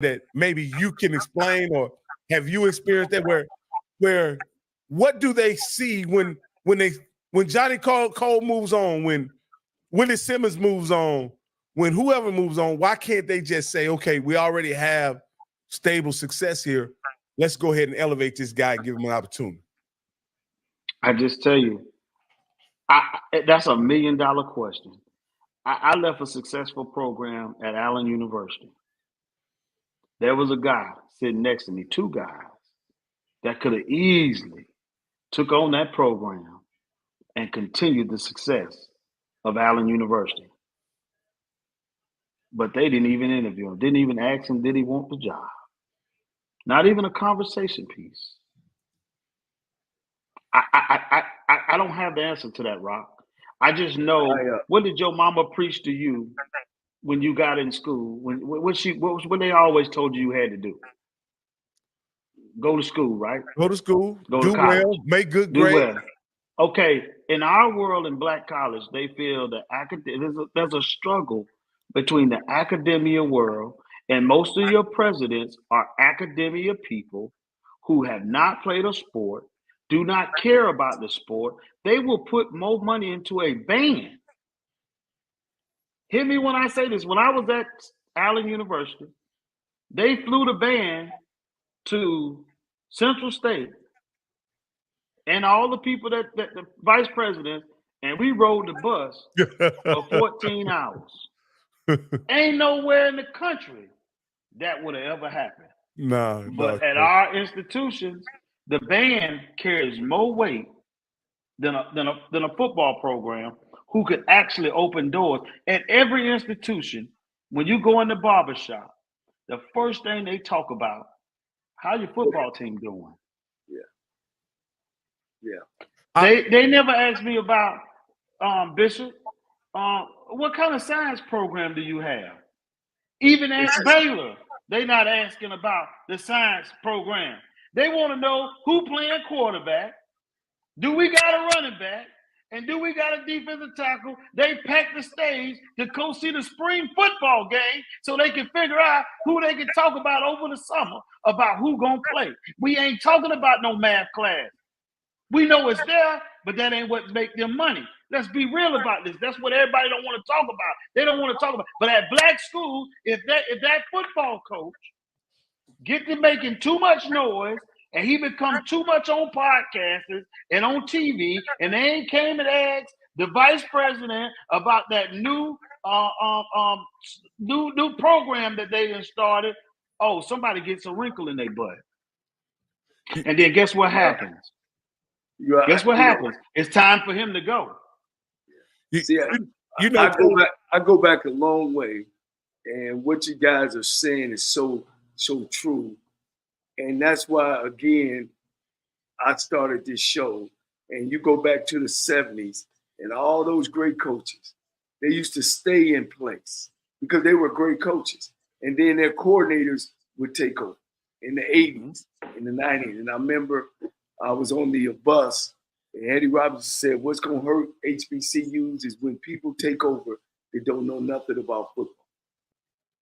that maybe you can explain, or have you experienced that where what do they see when Johnnie Cole moves on, when Willie Simmons moves on, when whoever moves on? Why can't they just say, okay, we already have stable success here, let's go ahead and elevate this guy and give him an opportunity? I just tell you, that's $1 million question. I left a successful program at Allen University. There was a guy sitting next to me, 2 guys, that could have easily took on that program and continued the success of Allen University. But they didn't even interview him, didn't even ask him, did he want the job? Not even a conversation piece. I don't have the answer to that, Rock. I just know, what did your mama preach to you when you got in school? What they always told you had to do? Go to school, right? Go to school, go do to college, well, make good grades. Well. Okay, in our world in Black college, they feel that there's a struggle between the academia world, and most of your presidents are academia people who have not played a sport, do not care about the sport. They will put more money into a band. Hear me when I say this. When I was at Allen University, they flew the band to Central State and all the people that the vice president, and we rode the bus for 14 hours. Ain't nowhere in the country that would have ever happened. No. But at our institutions, the band carries more weight than a football program who could actually open doors. At every institution, when you go in the barbershop, the first thing they talk about, how your football team doing? Yeah. They never asked me about, Bishop, what kind of science program do you have? Even at Baylor, they not asking about the science program. They want to know who playing quarterback, do we got a running back, and do we got a defensive tackle? They pack the stage to go see the spring football game so they can figure out who they can talk about over the summer about who gonna play. We ain't talking about no math class. We know it's there, but that ain't what make them money. Let's be real about this. That's what everybody don't want to talk about. They don't want to talk about. But at black schools, if that football coach get to making too much noise and he become too much on podcasts and on TV, and they ain't came and asked the vice president about that new program that they done started, oh, somebody gets a wrinkle in their butt. And then guess what happens? Guess what happens? It's time for him to go. See, I go back a long way, and what you guys are saying is so true. And that's why, again, I started this show. And you go back to the 70s, and all those great coaches, they used to stay in place because they were great coaches. And then their coordinators would take over in the 80s, in the 90s. And I remember I was on the bus, and Eddie Robinson said, what's going to hurt HBCUs is when people take over, they don't know nothing about football.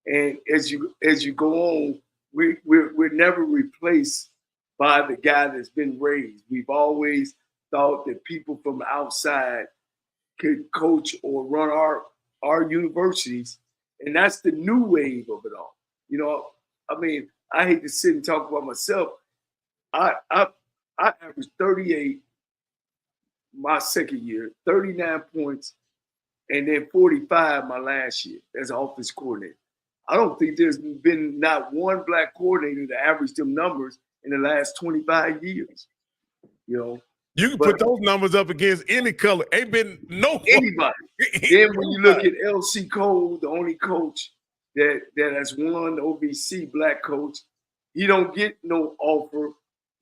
And as you go on, we're never replaced by the guy that's been raised. We've always thought that people from outside could coach or run our universities, and that's the new wave of it all. You know, I mean, I hate to sit and talk about myself. I averaged 38 my second year, 39 points, and then 45 my last year as an offense coordinator. I don't think there's been not one black coordinator to average them numbers in the last 25 years. You know, you can put those numbers up against any color. Ain't been no anybody. Then when you look at LC Cole, the only coach that has won the OVC, black coach, he don't get no offer.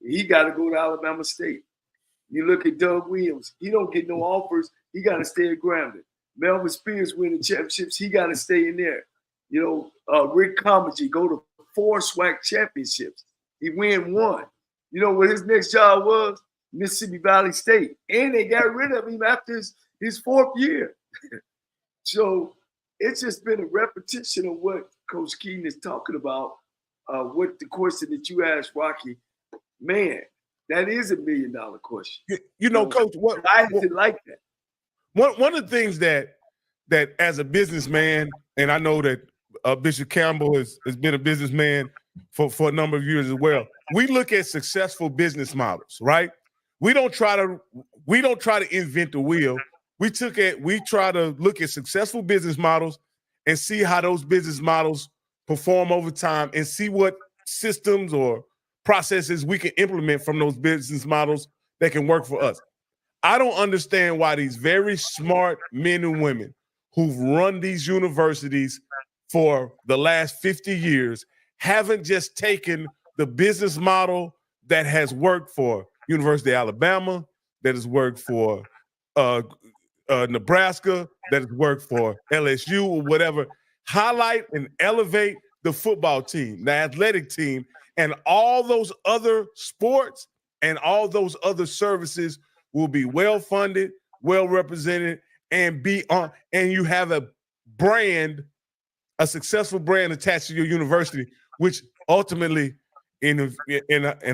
He got to go to Alabama State. You look at Doug Williams, he don't get no offers. He got to stay at Grambling. Melvin Spears winning championships, he got to stay in there. You know, Rick Comegy go to 4 SWAC championships. He win 1. You know what his next job was? Mississippi Valley State. And they got rid of him after his 4th year. So it's just been a repetition of what Coach Keaton is talking about. what the question that you asked, Rocky, man, that is $1 million question. You know, Coach, why is it like that? One of the things that as a businessman, and I know that Bishop Campbell has been a businessman for a number of years as well. We look at successful business models, right? We don't try to invent the wheel. We try to look at successful business models and see how those business models perform over time and see what systems or processes we can implement from those business models that can work for us. I don't understand why these very smart men and women who've run these universities for the last 50 years haven't just taken the business model that has worked for University of Alabama, that has worked for Nebraska, that has worked for LSU or whatever, highlight and elevate the football team, the athletic team, and all those other sports and all those other services will be well funded, well represented, and be on. And you have a brand, a successful brand attached to your university, which ultimately, and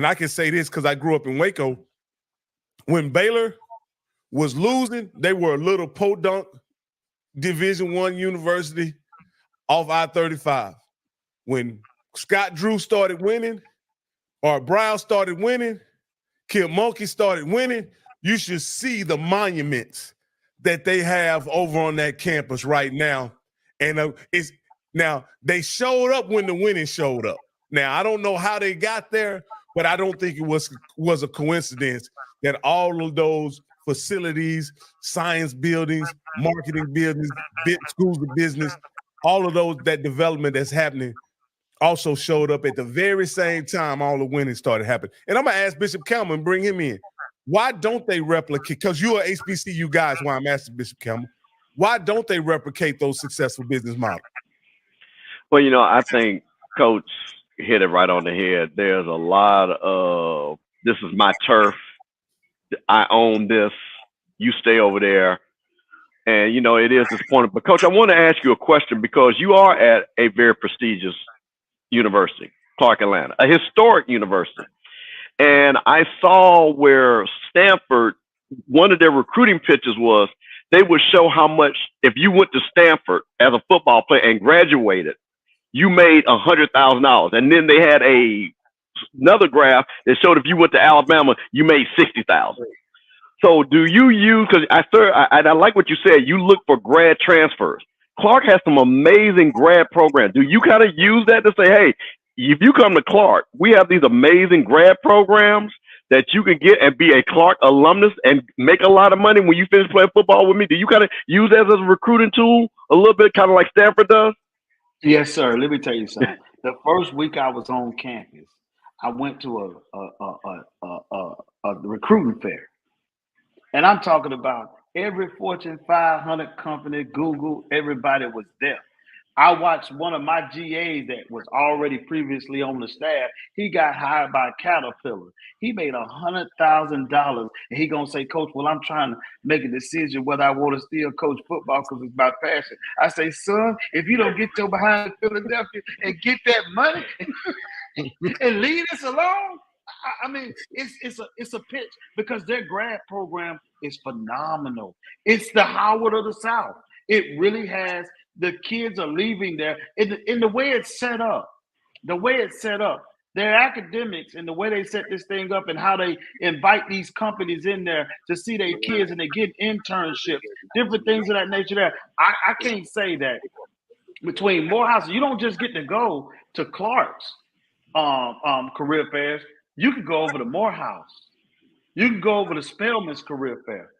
I can say this because I grew up in Waco. When Baylor was losing, they were a little podunk Division I university off I-35. When Scott Drew started winning, or Brown started winning, Kid Monkey started winning, you should see the monuments that they have over on that campus right now. And now they showed up when the winning showed up. Now, I don't know how they got there, but I don't think it was a coincidence that all of those facilities, science buildings, marketing buildings, schools of business, all of those, that development that's happening also showed up at the very same time all the winning started happening. And I'm going to ask Bishop Campbell and bring him in. Why don't they replicate? Because you're an HBCU guy, that's why I'm asking Bishop Campbell. Why don't they replicate those successful business models? Well, you know, I think Coach hit it right on the head. There's a lot of, this is my turf. I own this. You stay over there. And, you know, it is disappointing. But, Coach, I want to ask you a question because you are at a very prestigious university, Clark Atlanta, a historic university. And I saw where Stanford, one of their recruiting pitches was they would show how much, if you went to Stanford as a football player and graduated, you made $100,000. And then they had another graph that showed if you went to Alabama, you made $60,000. So do you use, because I like what you said, you look for grad transfers. Clark has some amazing grad programs. Do you kind of use that to say, hey, if you come to Clark, we have these amazing grad programs that you can get and be a Clark alumnus and make a lot of money when you finish playing football with me? Do you kind of use that as a recruiting tool a little bit, kind of like Stanford does? Yes, sir. Let me tell you something. The first week I was on campus, I went to a recruiting fair. And I'm talking about every Fortune 500 company, Google, everybody was there. I watched one of my GAs that was already previously on the staff. He got hired by Caterpillar. He made $100,000, and he gonna say, Coach, well, I'm trying to make a decision whether I want to still coach football because it's my passion. I say, son, if you don't get your behind Philadelphia and get that money and leave us alone, I mean, it's a pitch because their grad program is phenomenal. It's the Howard of the South. It really has. The kids are leaving there in the way it's set up. Their academics and the way they set this thing up and how they invite these companies in there to see their kids and they get internships, different things of that nature there. I can't say that between Morehouse, you don't just get to go to Clark's career fairs. You could go over to Morehouse. You can go over to Spelman's career fair.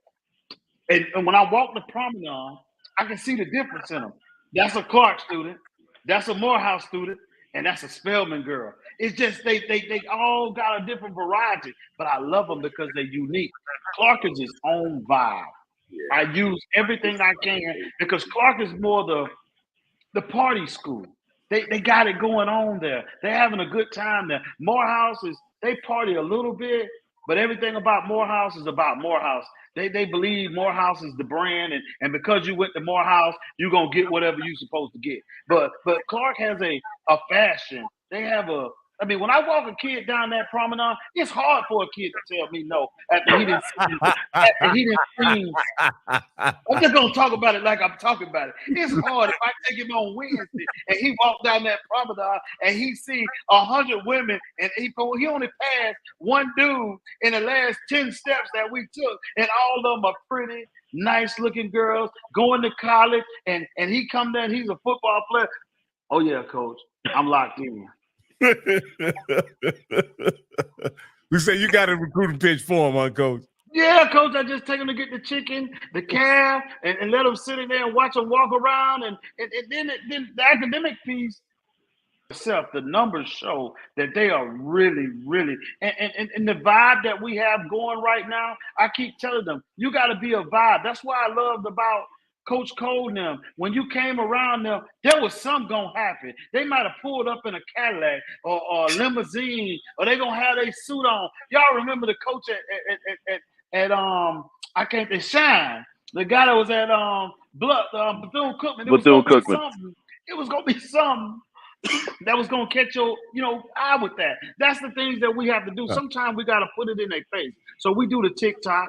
And when I walk the promenade, I can see the difference in them. That's a Clark student, that's a Morehouse student, and that's a Spelman girl. It's just they all got a different variety, but I love them because they're unique. Clark is its own vibe. Yeah. I use everything I can because Clark is more the party school. They got it going on there. They're having a good time there. Morehouse they party a little bit, but everything about Morehouse is about Morehouse. They believe Morehouse is the brand, and because you went to Morehouse, you're gonna get whatever you're supposed to get. But Clark has a fashion They have a. I mean, when I walk a kid down that promenade, it's hard for a kid to tell me no after he didn't. After he didn't scream. I'm just gonna talk about it like I'm talking about it. It's hard if I take him on Wednesday and he walked down that promenade and he see 100 women and he only passed one dude in the last 10 steps that we took, and all of them are pretty, nice looking girls going to college, and he come there and he's a football player. Oh yeah, coach, I'm locked in. We say you got a recruiting pitch for him, huh, Coach? Yeah, Coach, I just take them to get the chicken, the calf, and let them sit in there and watch them walk around. And then the academic piece itself, the numbers show that they are really, really, and the vibe that we have going right now, I keep telling them, you got to be a vibe. That's why I loved about Coach Cole and them. When you came around them, there was something going to happen. They might have pulled up in a Cadillac or a limousine, or they going to have their suit on. Y'all remember the coach at I can't say Shine, the guy that was at Bethune-Cookman. It was gonna be something that was gonna catch your eye with that. That's the things that we have to do. Sometimes we gotta put it in their face. So we do the TikToks,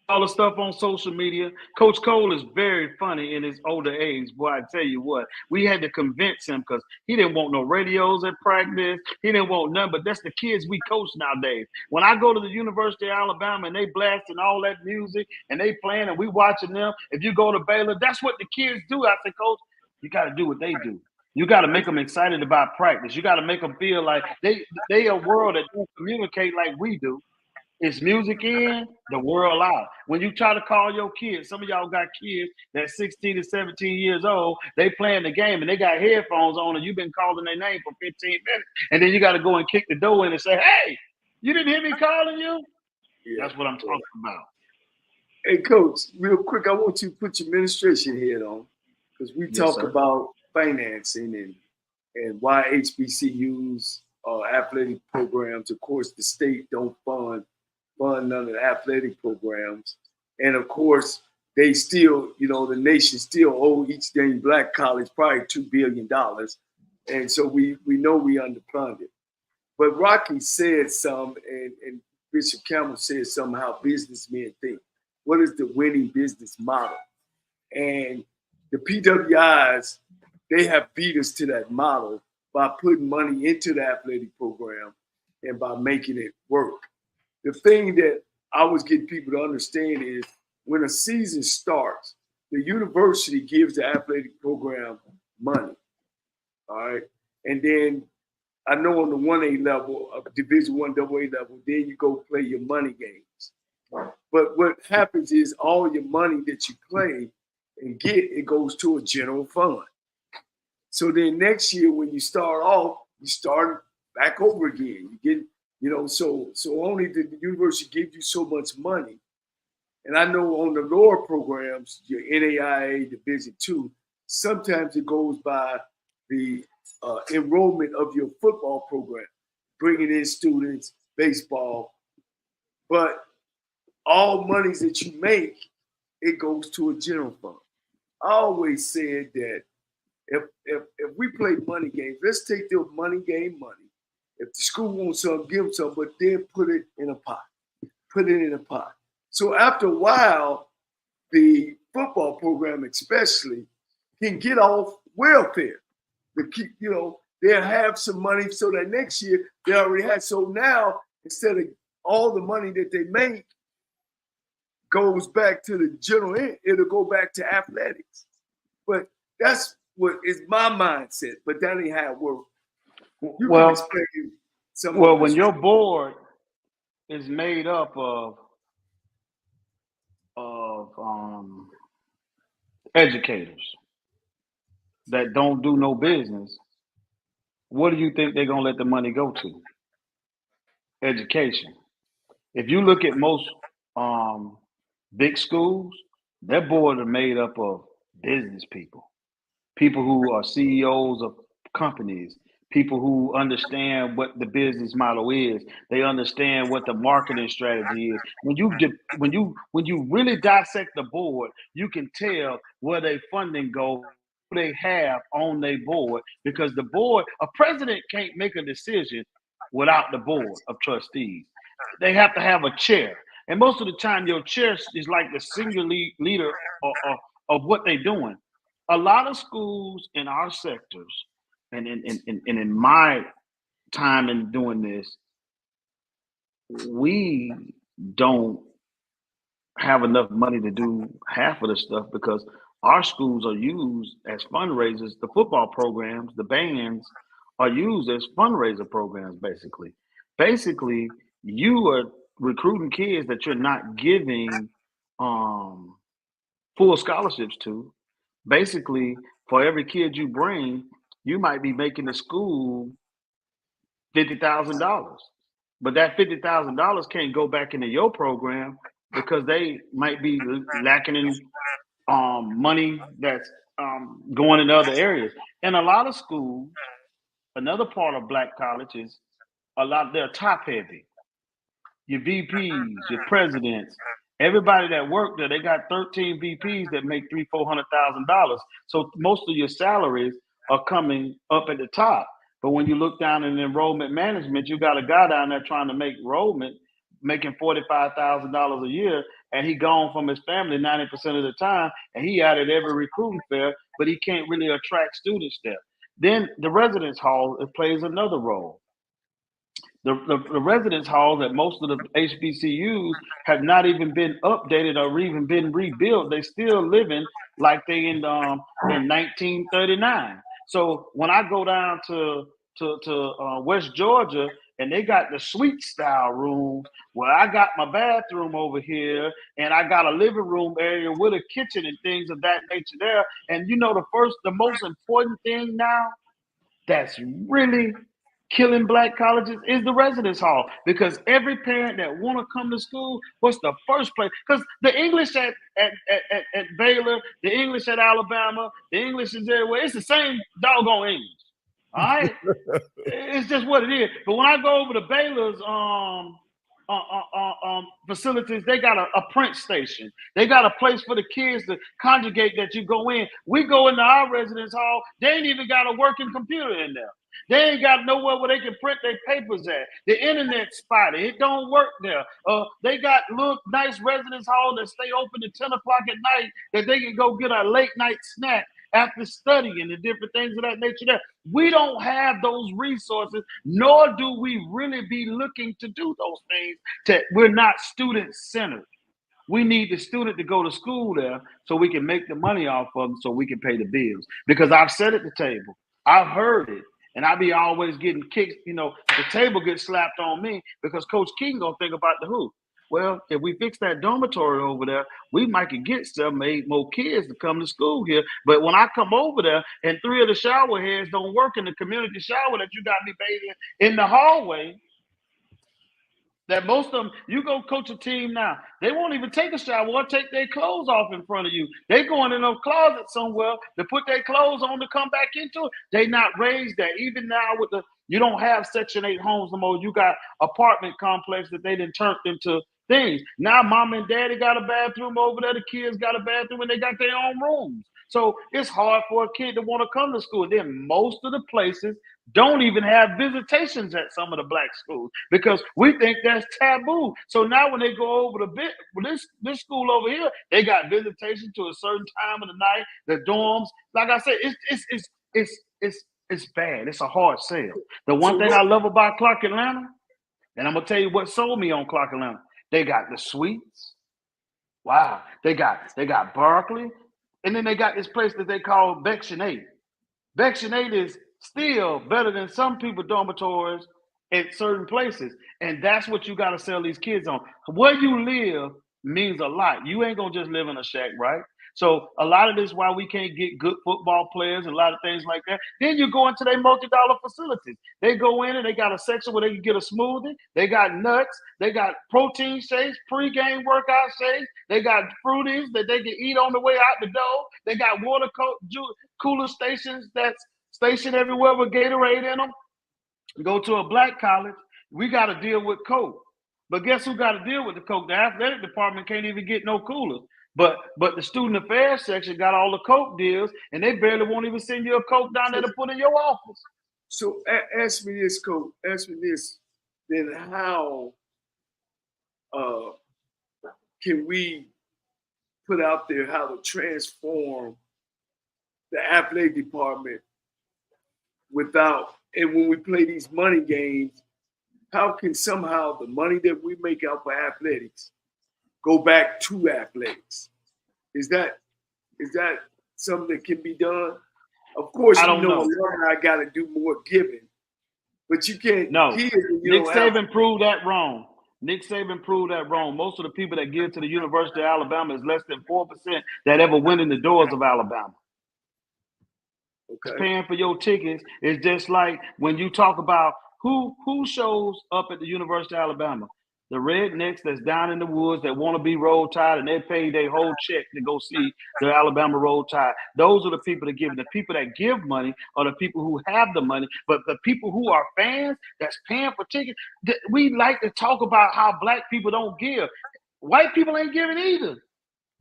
all the stuff on social media. Coach Cole is very funny in his older age. Boy, I tell you what, we had to convince him because he didn't want no radios at practice. He didn't want none, but that's the kids we coach nowadays. When I go to the University of Alabama and they blasting all that music and they playing and we watching them, if you go to Baylor, that's what the kids do. I said, Coach, you got to do what they do. You got to make them excited about practice. You got to make them feel like they a world that don't communicate like we do. It's music in, the world out. When you try to call your kids, some of y'all got kids that's 16 to 17 years old, they playing the game and they got headphones on and you've been calling their name for 15 minutes. And then you got to go and kick the door in and say, hey, you didn't hear me calling you? Yeah, that's what I'm talking about. Hey, Coach, real quick, I want you to put your administration head on because we talk about financing and why HBCUs athletic programs. Of course, the state don't fund none of the athletic programs. And of course, they still, the nation still owe each dang black college probably $2 billion. And so we know we underfunded. But Rocky said some, and Bishop Campbell said something how businessmen think. What is the winning business model? And the PWIs, they have beat us to that model by putting money into the athletic program and by making it work. The thing that I was getting people to understand is when a season starts, the university gives the athletic program money, all right? And then I know on the 1A level, Division I AA level, then you go play your money games. But what happens is all your money that you play and get, it goes to a general fund. So then next year when you start off, you start back over again. You get so only the university gives you so much money. And I know on the lower programs, your NAIA, Division II, sometimes it goes by the enrollment of your football program, bringing in students, baseball. But all monies that you make, it goes to a general fund. I always said that if we play money games, let's take the money game money. If the school wants some, give them some, but then put it in a pot. Put it in a pot. So after a while, the football program especially can get off welfare. They'll have some money so that next year they already had. So now, instead of all the money that they make goes back to the general end, it'll go back to athletics. But that's what is my mindset, but that ain't how it works. When your board is made up of educators that don't do no business, what do you think they're gonna let the money go to? Education. If you look at most big schools, their board are made up of business people who are CEOs of companies, people who understand what the business model is. They understand what the marketing strategy is. When you really dissect the board, you can tell where their funding goes they have on their board, because the board, a president can't make a decision without the board of trustees. They have to have a chair. And most of the time, your chair is like the single leader of what they're doing. A lot of schools in our sectors, and in my time in doing this, we don't have enough money to do half of the stuff, because our schools are used as fundraisers. The football programs, the bands are used as fundraiser programs, basically. Basically, you are recruiting kids that you're not giving full scholarships to. Basically, for every kid you bring, you might be making the school $50,000. But that $50,000 can't go back into your program, because they might be lacking in money that's going in other areas. And a lot of schools, another part of black colleges, they're top heavy. Your VPs, your presidents, everybody that work there, they got 13 VPs that make $300,000-$400,000. So most of your salaries are coming up at the top. But when you look down in enrollment management, you got a guy down there trying to make enrollment, making $45,000 a year, and he gone from his family 90% of the time, and he out at every recruiting fair, but he can't really attract students there. Then the residence hall, it plays another role. The residence halls at most of the HBCUs have not even been updated or even been rebuilt. They still living like they in 1939. So when I go down to West Georgia, and they got the suite style rooms where I got my bathroom over here, and I got a living room area with a kitchen and things of that nature there. And you know, the most important thing now that's really killing black colleges is the residence hall, because every parent that want to come to school, what's the first place? Because the English at Baylor, the English at Alabama, the English is everywhere. It's the same doggone English. All right, it's just what it is. But when I go over to Baylor's facilities, they got a print station. They got a place for the kids to conjugate that you go in. We go into our residence hall. They ain't even got a working computer in there. They ain't got nowhere where they can print their papers at. The internet's spotty. It don't work there. They got little nice residence hall that stay open at 10 o'clock at night, that they can go get a late night snack after studying and different things of that nature there. We don't have those resources, nor do we really be looking to do those things. We're not student-centered. We need the student to go to school there so we can make the money off of them, so we can pay the bills. Because I've sat at the table. I've heard it. And I be always getting kicked, the table gets slapped on me because Coach King gonna think about the who. Well, if we fix that dormitory over there, we might could get 7 or 8 more kids to come to school here. But when I come over there and 3 of the shower heads don't work in the community shower that you got me bathing in the hallway, that most of them, you go coach a team now, they won't even take a shower or take their clothes off in front of you. They going in a closet somewhere to put their clothes on to come back into it. They not raised that. Even now you don't have Section 8 homes no more. You got apartment complex that they done turned into things. Now mom and daddy got a bathroom over there. The kids got a bathroom and they got their own rooms. So it's hard for a kid to want to come to school. Then most of the places don't even have visitations at some of the black schools because we think that's taboo. So now when they go over this school over here, they got visitation to a certain time of the night. The dorms, like I said, it's bad. It's a hard sell. The one thing I love about Clark Atlanta, and I'm gonna tell you what sold me on Clark Atlanta, they got the suites. Wow, they got Berkeley. And then they got this place that they call Section 8. Section 8 is still better than some people's dormitories at certain places. And that's what you got to sell these kids on. Where you live means a lot. You ain't going to just live in a shack, right? So a lot of this is why we can't get good football players and a lot of things like that. Then you go into their multi-dollar facilities. They go in and they got a section where they can get a smoothie. They got nuts. They got protein shakes, pre-game workout shakes. They got fruities that they can eat on the way out the door. They got water cooler stations that's stationed everywhere with Gatorade in them. You go to a black college, we got to deal with Coke. But guess who got to deal with the Coke? The athletic department can't even get no coolers. But the student affairs section got all the Coke deals, and they barely won't even send you a Coke down there to put in your office. So ask me this, Coach. Ask me this. Then how can we put out there how to transform the athletic department without, and when we play these money games, how can somehow the money that we make out for athletics go back to athletics? Is that something that can be done? Of course, I don't know. I got to do more giving, but you can't. No, Nick Saban proved that wrong. Nick Saban proved that wrong. Most of the people that give to the University of Alabama is less than 4% that ever went in the doors of Alabama. Okay. Paying for your tickets is just like when you talk about who shows up at the University of Alabama. The rednecks that's down in the woods that want to be Roll Tide, and they pay their whole check to go see the Alabama Roll Tide. Those are the people that give. The people that give money are the people who have the money. But the people who are fans that's paying for tickets, we like to talk about how black people don't give. White people ain't giving either.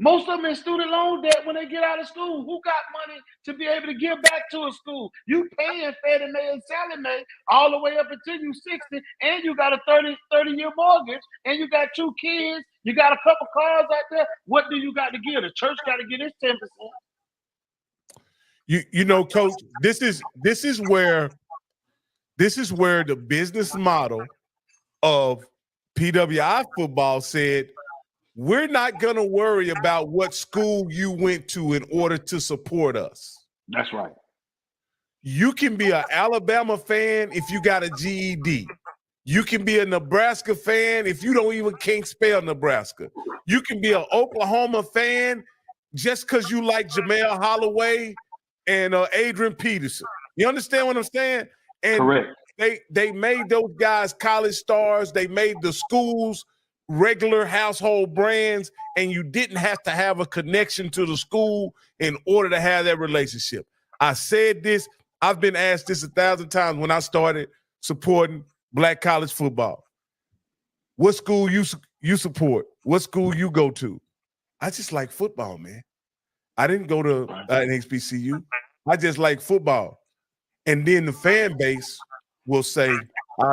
Most of them in student loan debt when they get out of school. Who got money to be able to give back to a school? You paying Fannie Mae and Sallie Mae all the way up until you 60, and you got a 30-year mortgage, and you got 2 kids, you got a couple cars out there. What do you got to give? The church got to get its 10%. You know, Coach, this is where the business model of PWI football said, we're not going to worry about what school you went to in order to support us. That's right. You can be an Alabama fan if you got a GED. You can be a Nebraska fan if you can't spell Nebraska. You can be an Oklahoma fan just because you like Jamel Holloway and Adrian Peterson. You understand what I'm saying? And correct. They made those guys college stars. They made the schools regular household brands, and you didn't have to have a connection to the school in order to have that relationship. I said this, I've been asked this 1,000 times when I started supporting black college football. What school you support? What school you go to? I just like football, man. I didn't go to an HBCU. I just like football. And then the fan base will say,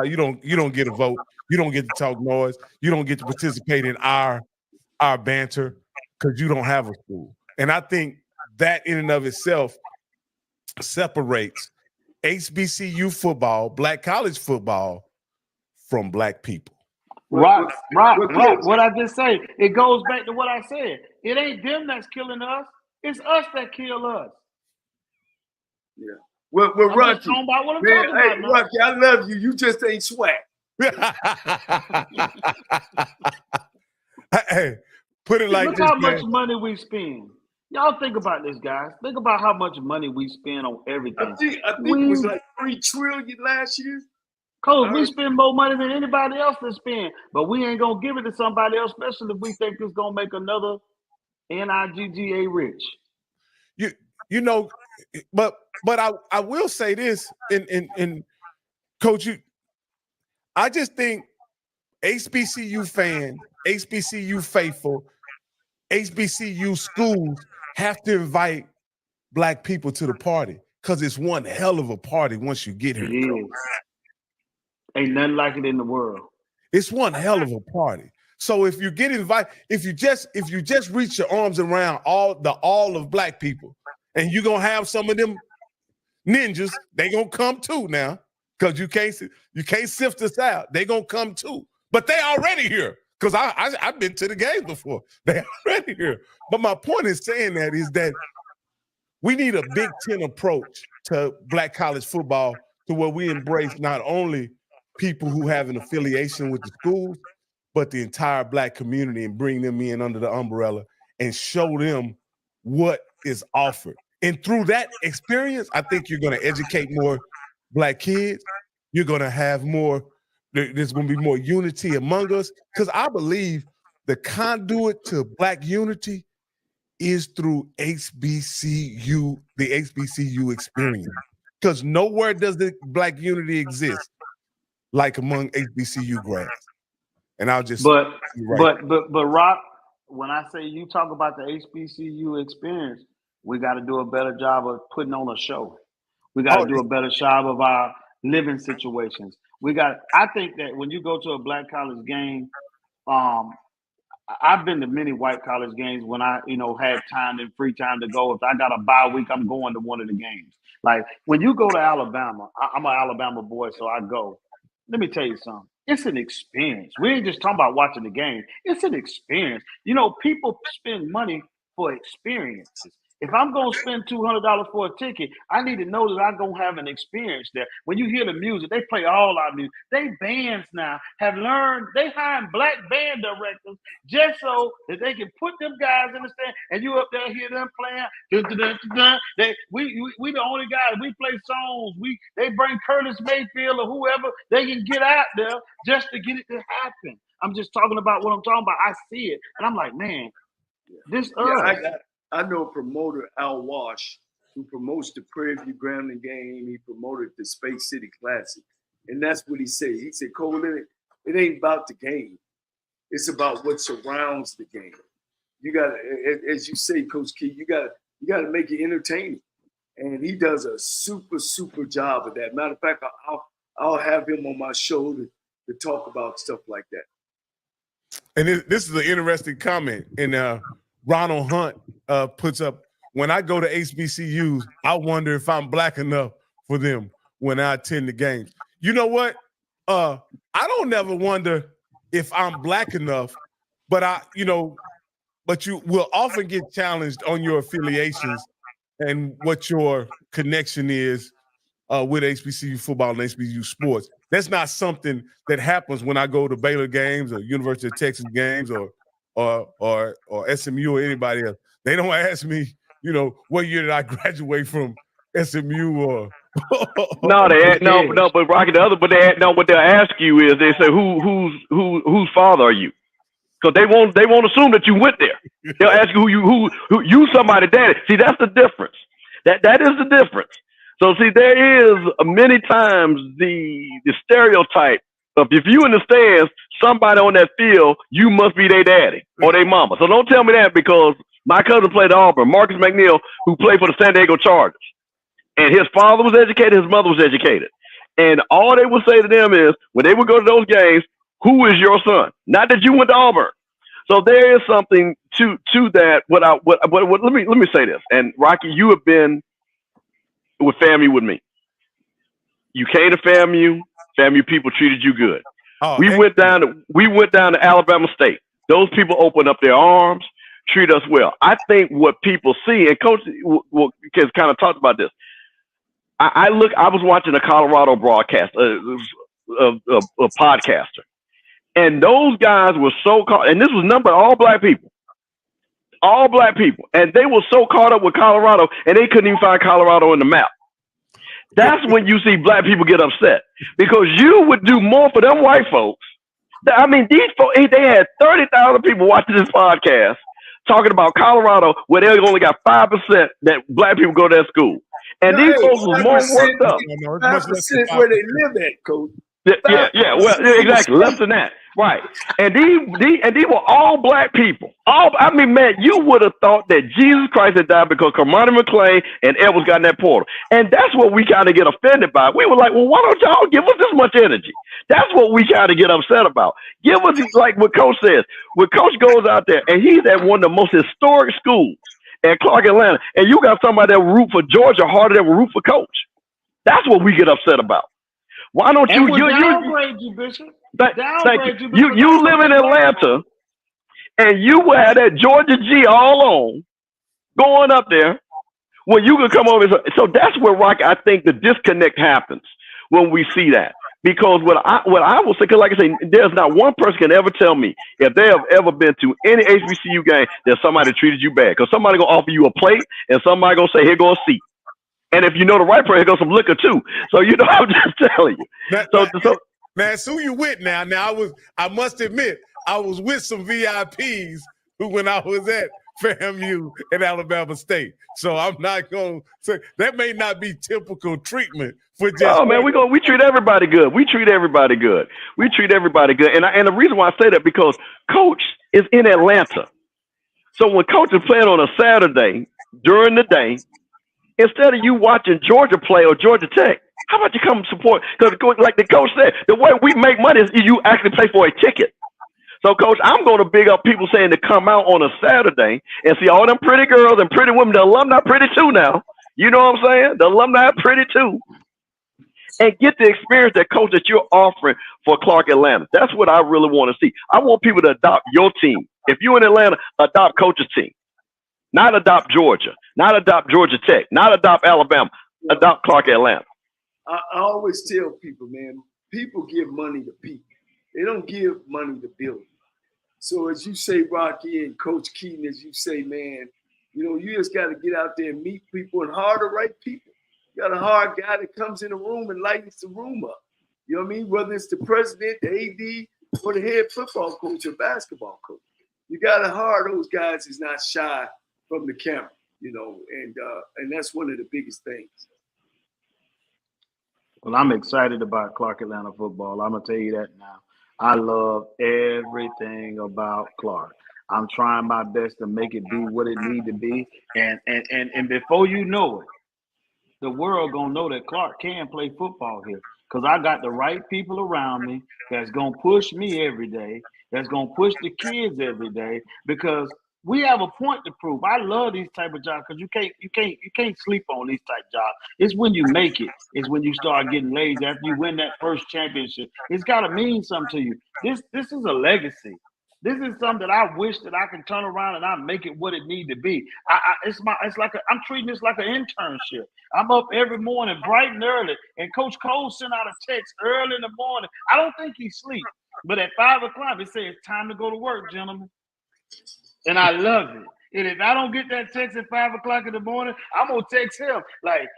you don't get a vote. You don't get to talk noise. You don't get to participate in our banter because you don't have a school. And I think that in and of itself separates HBCU football, black college football, from black people. Right. What I just say, it goes back to what I said. It ain't them that's killing us. It's us that kill us. Yeah. Well, Rocky, Rocky, I love you. You just ain't swag. Hey, put it like Look this. Look how much money we spend. Y'all think about this, guys. Think about how much money we spend on everything. I think it was like $3 trillion last year. Cause we spend more money than anybody else to spend, but we ain't gonna give it to somebody else, especially if we think it's gonna make another NIGGA rich. You know, but I will say this, in Coach, I just think HBCU fans, HBCU faithful, HBCU schools have to invite black people to the party because it's one hell of a party once you get here. Ain't nothing like it in the world. It's one hell of a party. So if you get invited, if you just reach your arms around all of black people, and you're gonna have some of them ninjas, they gonna come too now. Because you can't sift us out. They gonna come too. But they already here. Because I've been to the games before. They already here. But my point in saying that is that we need a Big Ten approach to black college football to where we embrace not only people who have an affiliation with the schools, but the entire black community and bring them in under the umbrella and show them what is offered. And through that experience, I think you're going to educate more black kids. You're going to have more, there's going to be more unity among us, because I believe the conduit to black unity is through HBCU, the HBCU experience, because nowhere does the black unity exist like among HBCU grads. And I'll just but Rock, when I say you talk about the HBCU experience, we got to do a better job of putting on a show. We got to do a better job of our living situations. I think that when you go to a black college game, I've been to many white college games when I, had time and free time to go. If I got a bye week, I'm going to one of the games. Like when you go to Alabama, I'm an Alabama boy, so I go. Let me tell you something. It's an experience. We ain't just talking about watching the game. It's an experience. People spend money for experiences. If I'm going to spend $200 for a ticket, I need to know that I'm going to have an experience there. When you hear the music, they play all our music. They bands now have learned, they hiring black band directors just so that they can put them guys in the stand and you up there hear them playing. We the only guys, we play songs. They bring Curtis Mayfield or whoever they can get out there just to get it to happen. I'm just talking about what I'm talking about. I see it. And I'm like, man, this I know promoter Al Wash, who promotes the Prairie View Grambling game. He promoted the Space City Classic. And that's what he said. He said, Cole, it ain't about the game. It's about what surrounds the game. You got to, as you say, Coach Key, you got to make it entertaining. And he does a super, super job of that. Matter of fact, I'll have him on my show to talk about stuff like that. And this is an interesting comment. And Ronald Hunt puts up, when I go to HBCUs, I wonder if I'm black enough for them when I attend the games. You know what? I don't never wonder if I'm black enough, but but you will often get challenged on your affiliations and what your connection is with HBCU football and HBCU sports. That's not something that happens when I go to Baylor games or University of Texas games or SMU or anybody else. They don't ask me, what year did I graduate from SMU or no, but Rocky what they'll ask you is they say whose father are you? Because they won't assume that you went there. They'll ask you who you somebody daddy. See, that's the difference. That is the difference. So see, there is many times the stereotype of if you in the stands, somebody on that field, you must be their daddy or their mama. So don't tell me that, because my cousin played at Auburn, Marcus McNeil, who played for the San Diego Chargers. And his father was educated, his mother was educated. And all they would say to them is, when they would go to those games, who is your son? Not that you went to Auburn. So there is something to that. Let me say this. And Rocky, you have been with FAMU with me. You came to FAMU. FAMU people treated you good. We went down to Alabama State. Those people opened up their arms, treat us well. I think what people see, and Coach has kind of talked about this. I was watching a Colorado broadcast, a podcaster, and those guys were so caught, and this was numbered all black people, and they were so caught up with Colorado, and they couldn't even find Colorado in the map. That's when you see black people get upset, because you would do more for them white folks. I mean, these folks, they had 30,000 people watching this podcast talking about Colorado, where they only got 5% that black people go to that school. And these folks was more worked up. 5% where they live at, Coach. Yeah. Well, exactly. Less than that. Right. And these were all black people. Man, you would have thought that Jesus Christ had died because Kamani McClain and Edwards got in that portal. And that's what we kind of get offended by. We were like, well, why don't y'all give us this much energy? That's what we kind of get upset about. Give us, like what Coach says. When Coach goes out there and he's at one of the most historic schools at Clark, Atlanta, and you got somebody that will root for Georgia harder than will root for Coach. That's what we get upset about. Why don't you downgrade you, Bishop? Thank you. You live in Atlanta, and you will have that Georgia G all on going up there when you can come over. So that's where, Rock, I think the disconnect happens when we see that. Because what I will say, because like I say, there's not one person can ever tell me if they have ever been to any HBCU game that somebody treated you bad. Because somebody gonna offer you a plate, and somebody gonna say, "Here goes a seat." And if you know the right person, here goes some liquor too. So I'm just telling you. Man, who you with now? I must admit, I was with some VIPs when I was at FAMU at Alabama State. So I'm not going to say that may not be typical treatment for just. Oh man, we treat everybody good. We treat everybody good. And the reason why I say that, because Coach is in Atlanta. So when Coach is playing on a Saturday during the day, instead of you watching Georgia play or Georgia Tech, how about you come support? Because like the coach said, the way we make money is you actually pay for a ticket. So, Coach, I'm going to big up people saying to come out on a Saturday and see all them pretty girls and pretty women. The alumni pretty too now. You know what I'm saying? The alumni are pretty too. And get the experience that, Coach, that you're offering for Clark Atlanta. That's what I really want to see. I want people to adopt your team. If you're in Atlanta, adopt Coach's team. Not adopt Georgia. Not adopt Georgia Tech. Not adopt Alabama. Adopt Clark Atlanta. I always tell people, man, people give money to people. They don't give money to buildings. So as you say, Rocky and Coach Keaton, as you say, man, you know, you just got to get out there and meet people and hire the right people. You got a hard guy that comes in the room and lightens the room up. You know what I mean? Whether it's the president, the AD, or the head football coach or basketball coach. You got to hire those guys who's not shy from the camera, you know, and that's one of the biggest things. Well, I'm excited about Clark Atlanta football. I'm going to tell you that now. I love everything about Clark. I'm trying my best to make it be what it need to be. And before you know it, the world going to know that Clark can play football here because I got the right people around me that's going to push me every day, that's going to push the kids every day because we have a point to prove. I love these type of jobs because you can't sleep on these type of jobs. It's when you make it. It's when you start getting lazy after you win that first championship. It's got to mean something to you. This is a legacy. This is something that I wish that I can turn around and I make it what it need to be. I'm treating this like an internship. I'm up every morning bright and early, and Coach Cole sent out a text early in the morning. I don't think he sleeps, but at 5 o'clock, it says it's time to go to work, gentlemen. And I love it. And if I don't get that text at 5 o'clock in the morning, I'm gonna text him like,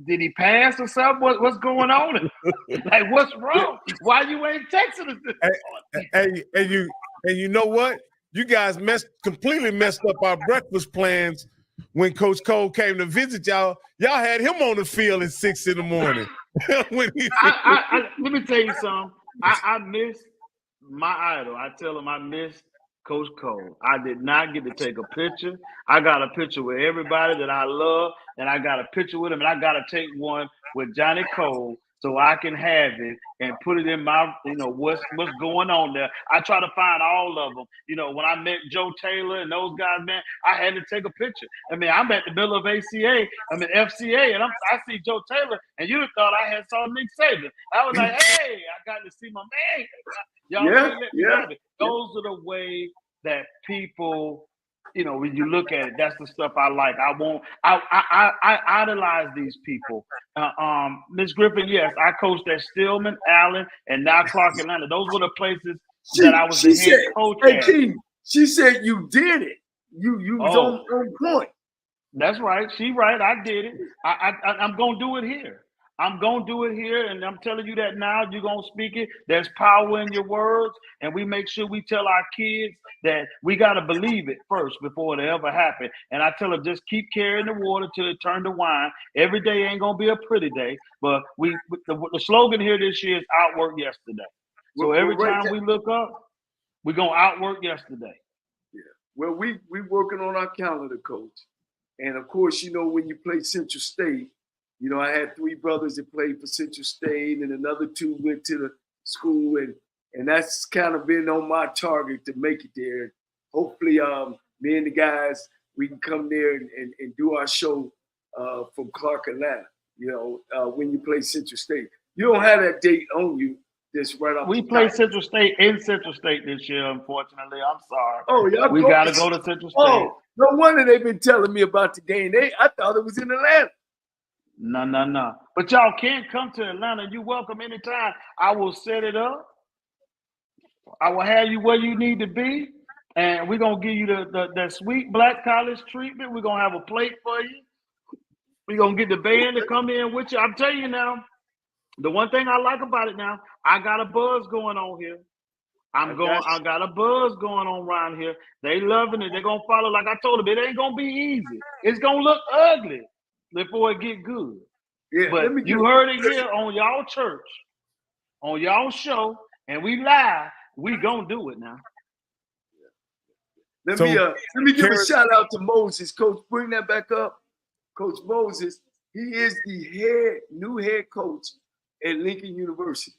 did he pass or something? What's going on? Like, what's wrong? Why you ain't texting us this morning? And you know what? You guys completely messed up our breakfast plans when Coach Cole came to visit y'all. Y'all had him on the field at 6 in the morning. Let me tell you something. I miss my idol. I tell him I miss Coach Cole. I did not get to take a picture. I got a picture with everybody that I love, and I got a picture with him, and I got to take one with Johnnie Cole so I can have it and put it in my, you know, what's going on there. I try to find all of them. You know, when I met Joe Taylor and those guys, man, I had to take a picture. I mean, I'm at the middle of FCA, and I see Joe Taylor, and you'd have thought I had saw Nick Saban. I was like, hey, I got to see my man. Y'all Those are the ways that people, you know, when you look at it, that's the stuff I like. I idolize these people. Ms. Griffin, yes, I coached at Stillman, Allen, and now Clark Atlanta. Those were the places that I was the head coach at. King, she said you did it. You was on point. That's right. She right. I did it. I'm gonna do it here. I'm going to do it here, and I'm telling you that now. You're going to speak it. There's power in your words, and we make sure we tell our kids that we got to believe it first before it ever happen. And I tell them, just keep carrying the water till it turn to wine. Every day ain't going to be a pretty day, but the slogan here this year is outwork yesterday. So every time we look up, we're going to outwork yesterday. Yeah. Well, we working on our calendar, Coach. And, of course, you know, when you play Central State, you know, I had 3 brothers that played for Central State and another 2 went to the school. And that's kind of been on my target to make it there. Hopefully, me and the guys, we can come there and do our show from Clark Atlanta, you know, when you play Central State. You don't have that date on you. This right off. We play Central State in Central State this year, unfortunately. I'm sorry. Oh, y'all we got to go to Central State. Oh, no wonder they've been telling me about the game. I thought it was in Atlanta. No. But y'all can come to Atlanta. You're welcome anytime. I will set it up. I will have you where you need to be. And we're going to give you the sweet black college treatment. We're going to have a plate for you. We're going to get the band to come in with you. I'm telling you now, the one thing I like about it now, I got a buzz going on here. I got a buzz going on around here. They loving it. They're going to follow. Like I told them, it ain't going to be easy. It's going to look ugly before it get good. Yeah, but you heard it here on y'all church, on y'all show, and we live. We gonna do it now. Let me give a shout out to Moses. Coach, bring that back up. Coach Moses, he is the new head coach at Lincoln University.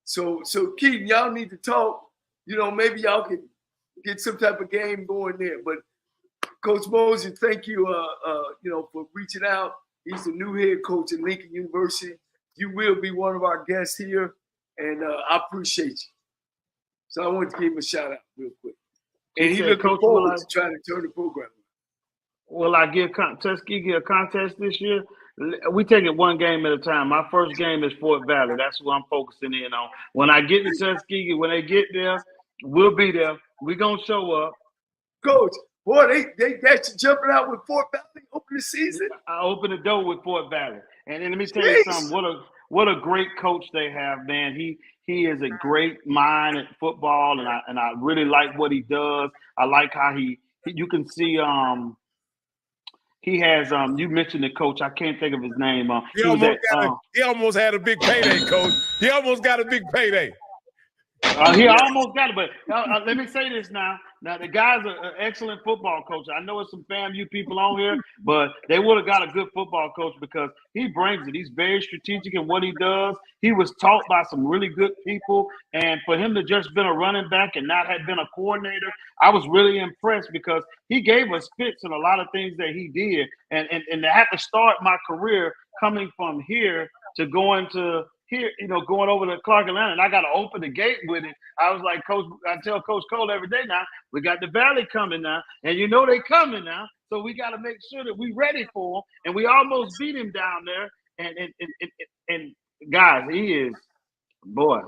So Keaton, y'all need to talk. Maybe y'all can get some type of game going there. But Coach Moses, thank you, for reaching out. He's the new head coach at Lincoln University. You will be one of our guests here, and I appreciate you. So I want to give him a shout out real quick. And he looking forward to trying to turn the program around. Will I give Tuskegee a contest this year? We take it one game at a time. My first game is Fort Valley. That's what I'm focusing in on. When I get to Tuskegee, when they get there, we'll be there. We're going to show up. Coach, boy, they got you jumping out with Fort Valley open the season. I open the door with Fort Valley. And let me tell you something. What a great coach they have, man. He is a great mind at football, and I really like what he does. I like how you can see he has you mentioned the coach. I can't think of his name. He almost had a big payday, coach. He almost got a big payday. He almost got it, but let me say this now. Now, the guy's an excellent football coach. I know it's some FAMU people on here, but they would have got a good football coach because he brings it. He's very strategic in what he does. He was taught by some really good people, and for him to just been a running back and not have been a coordinator, I was really impressed because he gave us fits in a lot of things that he did. And to have to start my career coming from here to going to here, going over to Clark Atlanta, and I got to open the gate with it. I was like, Coach, I tell Coach Cole every day now, we got the Valley coming now, and they coming now, so we got to make sure that we ready for him, and we almost beat him down there, and guys, he is, boy.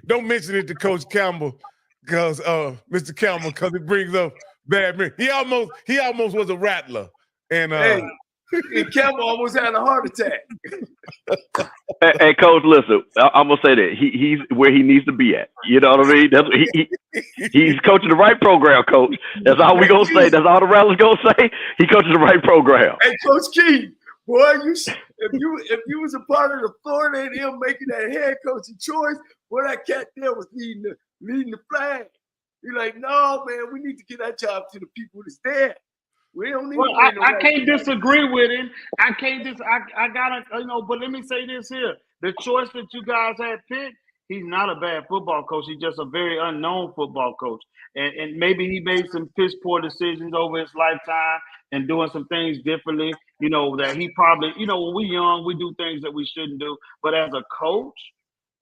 Don't mention it to Coach Campbell, because Mr. Campbell, because it brings up bad memories. He almost was a rattler, and and Campbell almost had a heart attack. Hey, Coach, listen, I'm gonna say that he's where he needs to be at. You know what I mean? That's he's coaching the right program, Coach. That's all we gonna say. That's all the Rattlers gonna say. He coaches the right program. Hey, Coach Keaton, boy, if you was a part of the Florida and him making that head coaching choice, boy, that cat there was leading the flag. You're like, no, man, we need to get that job to the people that's there. We don't need. Well, I can't disagree with him. I gotta, but let me say this here: the choice that you guys had picked, he's not a bad football coach. He's just a very unknown football coach, and maybe he made some piss poor decisions over his lifetime and doing some things differently. That he probably, when we're young, we do things that we shouldn't do. But as a coach,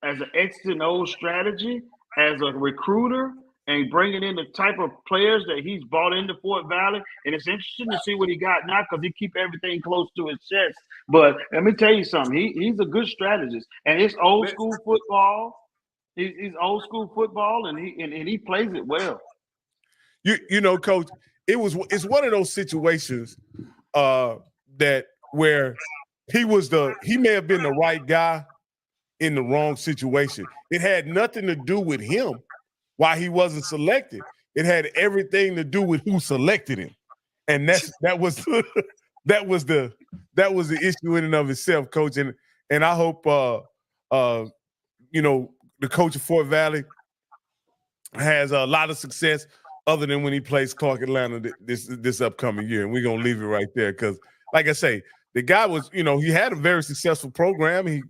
as an X and O strategy, as a recruiter, and bringing in the type of players that he's brought into Fort Valley. And it's interesting to see what he got now because he keep everything close to his chest. But let me tell you something. He's a good strategist. And it's old school football. He's old school football, and he plays it well. Coach, it's one of those situations that where he may have been the right guy in the wrong situation. It had nothing to do with him. Why he wasn't selected. It had everything to do with who selected him. And that was the issue in and of itself, Coach. And I hope the coach of Fort Valley has a lot of success other than when he plays Clark Atlanta this upcoming year. And we're gonna leave it right there because, like I say, the guy was, he had a very successful program. He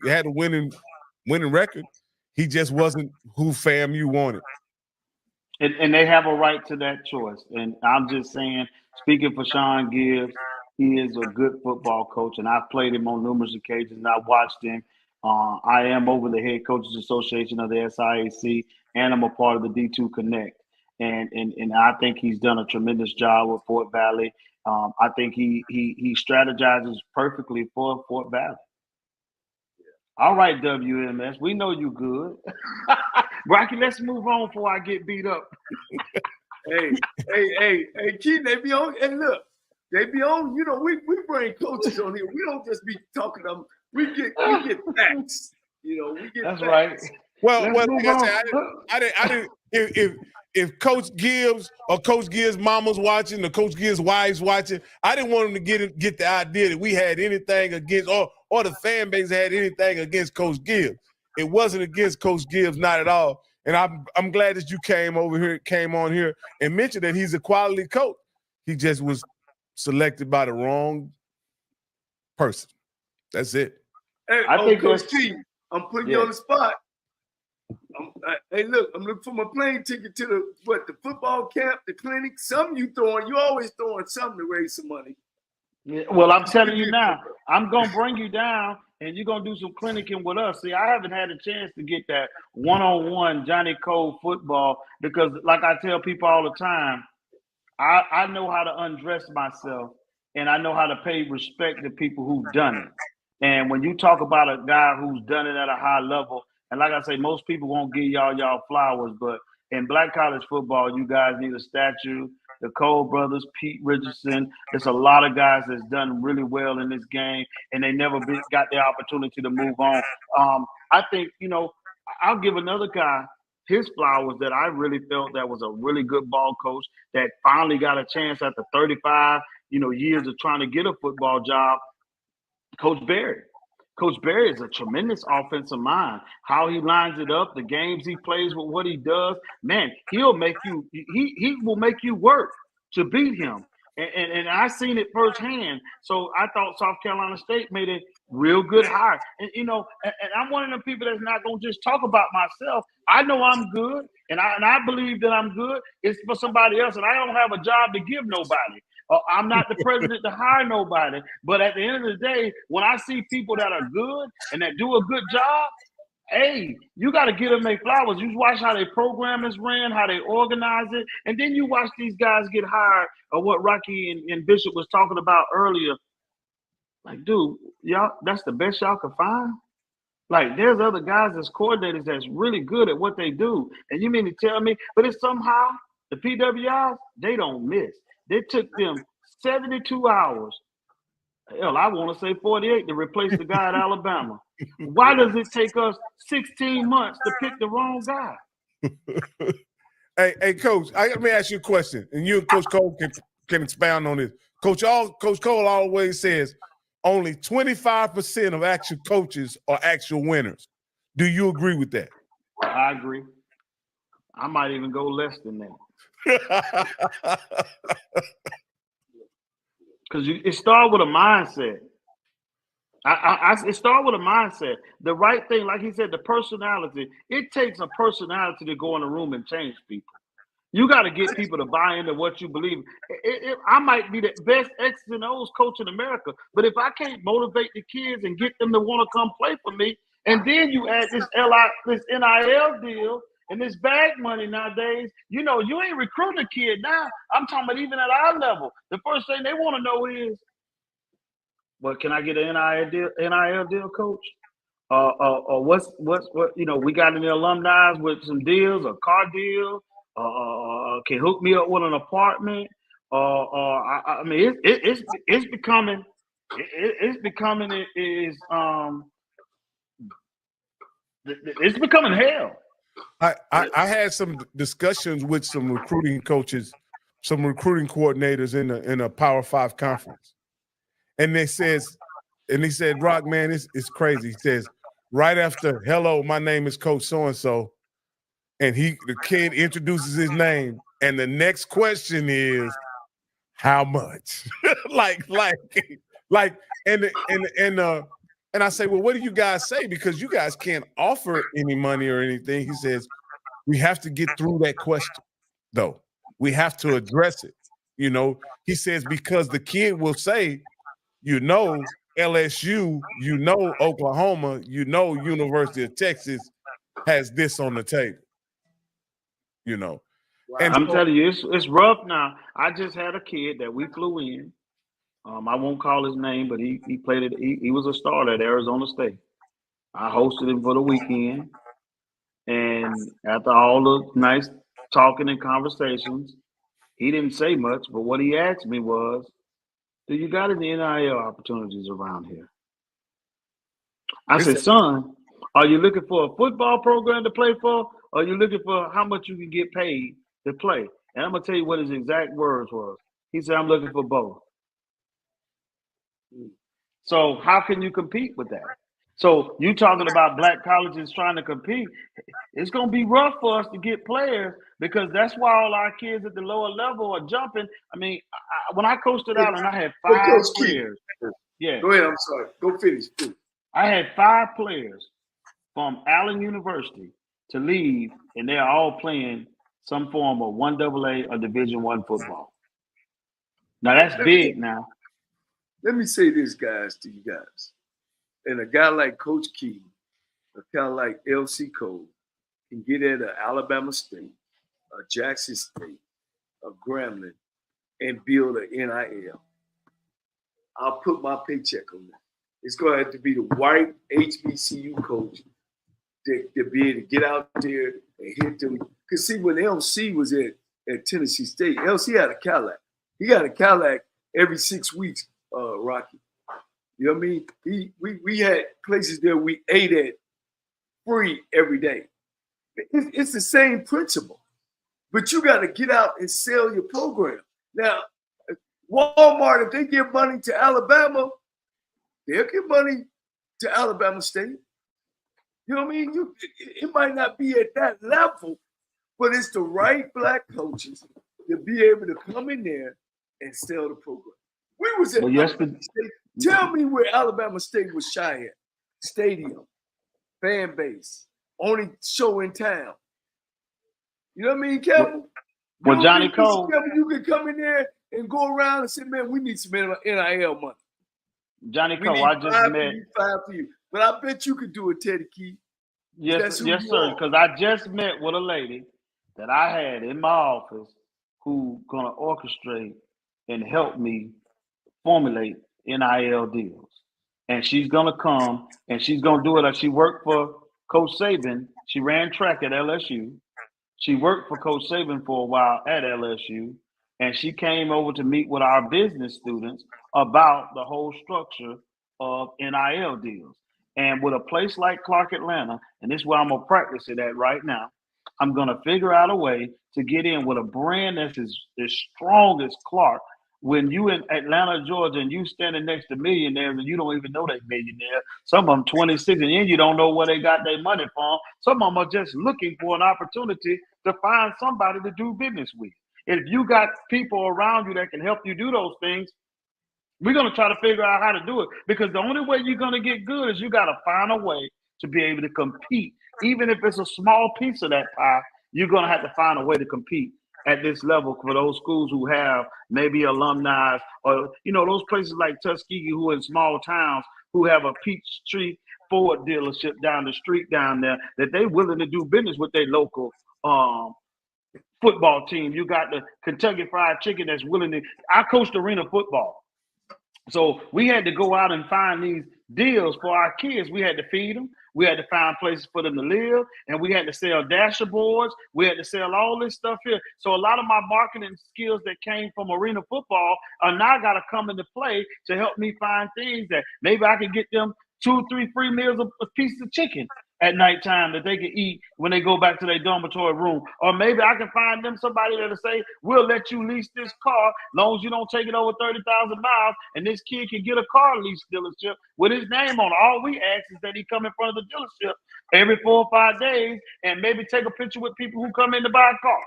had a winning record. He just wasn't who FAMU wanted. And they have a right to that choice. And I'm just saying, speaking for Sean Gibbs, he is a good football coach, and I've played him on numerous occasions. I've watched him. I am over the Head Coaches Association of the SIAC, and I'm a part of the D2 Connect. And I think he's done a tremendous job with Fort Valley. I think he strategizes perfectly for Fort Valley. All right, WMS, we know you good. Rocky, let's move on before I get beat up. Hey, Keaton, they be on, and look, they be on, we bring coaches on here. We don't just be talking to them. We get facts. We get That's facts. Right. Well, like I didn't if Coach Gibbs or Coach Gibbs' mama's watching, or Coach Gibbs' wife's watching, I didn't want them to get the idea that we had anything against or the fan base had anything against Coach Gibbs. It wasn't against Coach Gibbs, not at all. and I'm glad that you came on here and mentioned that he's a quality coach. He just was selected by the wrong person. That's it. Hey, I think Coach T, I'm putting you on the spot. Hey, look, I'm looking for my plane ticket to the football camp, the clinic. Something you always throwing something to raise some money. Yeah, well, I'm telling you now, I'm gonna bring you down, and you're gonna do some clinicking with us. See, I haven't had a chance to get that one-on-one Johnnie Cole football because, like I tell people all the time, I know how to undress myself, and I know how to pay respect to people who've done it. And when you talk about a guy who's done it at a high level, and like I say, most people won't give y'all flowers, but in black college football, you guys need a statue. The Cole brothers, Pete Richardson. There's a lot of guys that's done really well in this game, and they never got the opportunity to move on. I think, I'll give another guy his flowers that I really felt that was a really good ball coach that finally got a chance after 35, years of trying to get a football job. Coach Berry. Coach Berry is a tremendous offensive mind. How he lines it up, the games he plays with what he does, man, he'll make you. He will make you work to beat him. And I seen it firsthand. So I thought South Carolina State made a real good hire. And and I'm one of the people that's not gonna just talk about myself. I know I'm good, and I believe that I'm good. It's for somebody else, and I don't have a job to give nobody. I'm not the president to hire nobody. But at the end of the day, when I see people that are good and that do a good job, hey, you got to give them their flowers. You watch how their program is ran, how they organize it, and then you watch these guys get hired, or what Rocky and Bishop was talking about earlier. Like, dude, y'all, that's the best y'all can find? Like, there's other guys as coordinators that's really good at what they do. And you mean to tell me, but it's somehow the PWIs, they don't miss. They took them 72 hours. Hell, I want to say 48 to replace the guy at Alabama. Why does it take us 16 months to pick the wrong guy? Hey, Coach, let me ask you a question, and you and Coach Cole can expound on this. Coach Cole always says only 25% of actual coaches are actual winners. Do you agree with that? I agree. I might even go less than that. Because it starts with a mindset. It starts with a mindset. The right thing, like he said, the personality. It takes a personality to go in a room and change people. You got to get people to buy into what you believe. I might be the best X's and O's coach in America, but if I can't motivate the kids and get them to want to come play for me, and then you add this NIL deal and this bag money nowadays, you ain't recruiting a kid now. I'm talking about even at our level. The first thing they want to know is, well, can I get an NIL deal, coach? Or what? We got any alumni with some deals, a car deal, can hook me up with an apartment. I mean, it's becoming hell. I had some discussions with some recruiting coaches, some recruiting coordinators in a Power 5 conference. And he said, Rock, man, it's crazy. He says, right after, hello, my name is Coach So-and-so, and the kid introduces his name, and the next question is, how much? And I say, well, what do you guys say? Because you guys can't offer any money or anything. He says, we have to get through that question, though. We have to address it. He says, because the kid will say, LSU, Oklahoma, University of Texas has this on the table. Wow. And I'm telling you, it's rough now. I just had a kid that we flew in. I won't call his name, but he played it. He was a starter at Arizona State. I hosted him for the weekend. And after all the nice talking and conversations, he didn't say much, but what he asked me was, do you got any NIL opportunities around here? I said, son, are you looking for a football program to play for? Or are you looking for how much you can get paid to play? And I'm going to tell you what his exact words was. He said, I'm looking for both. So how can you compete with that? So you talking about black colleges trying to compete? It's going to be rough for us to get players because that's why all our kids at the lower level are jumping. I mean, when I coached it out and I had 5 players. Yeah. Go ahead. I'm sorry. Go finish, please. I had 5 players from Allen University to leave, and they're all playing some form of 1AA or Division I football. Now that's big. Now, let me say this, guys, to you guys, and a guy like Coach Keaton, a guy like LC Cole, can get at an Alabama State, a Jackson State, a Grambling, and build an NIL. I'll put my paycheck on that. It's going to have to be the white HBCU coach to be able to get out there and hit them. Because see, when LC was at Tennessee State, LC had a Cadillac. He got a Cadillac every 6 weeks, Rocky. You know what I mean? We had places there we ate at free every day. It's the same principle. But you got to get out and sell your program. Now, Walmart, if they give money to Alabama, they'll give money to Alabama State. You know what I mean? It might not be at that level, but it's the right black coaches to be able to come in there and sell the program. We was at Alabama State. Tell me where Alabama State was shy at. Stadium, fan base, only show in town. You know what I mean, Kevin? Well, Johnny Cole. Kevin, you can come in there and go around and say, man, we need some NIL money. Johnny Cole, I just met. 5 for you. But I bet you could do it, Teddy Keaton. Yes, sir. Because I just met with a lady that I had in my office who gonna orchestrate and help me formulate NIL deals. And she's gonna come and she's gonna do it. Like she worked for Coach Saban. She ran track at LSU. She worked for Coach Saban for a while at LSU. And she came over to meet with our business students about the whole structure of NIL deals. And with a place like Clark Atlanta, and this is where I'm going to practice it at right now, I'm going to figure out a way to get in with a brand that's as strong as Clark. When you in Atlanta, Georgia, and you standing next to millionaires and you don't even know they millionaires, some of them 26, and then you don't know where they got their money from. Some of them are just looking for an opportunity to find somebody to do business with. If you got people around you that can help you do those things, we're going to try to figure out how to do it. Because the only way you're going to get good is you got to find a way to be able to compete. Even if it's a small piece of that pie, you're going to have to find a way to compete at this level for those schools who have maybe alumni or, you know, those places like Tuskegee who are in small towns who have a Peachtree Ford dealership down the street down there that they're willing to do business with their local football team. You got the Kentucky Fried Chicken that's willing to. I coached arena football, so we had to go out and find these deals for our kids. We had to feed them. We had to find places for them to live, and we had to sell dasher boards. We had to sell all this stuff here. So a lot of my marketing skills that came from arena football are now got to come into play to help me find things that maybe I could get them 2, 3 free meals a piece of chicken at nighttime that they can eat when they go back to their dormitory room. Or maybe I can find them somebody that'll say, we'll let you lease this car as long as you don't take it over 30,000 miles, and this kid can get a car lease dealership with his name on it. All we ask is that he come in front of the dealership every 4 or 5 days and maybe take a picture with people who come in to buy a car.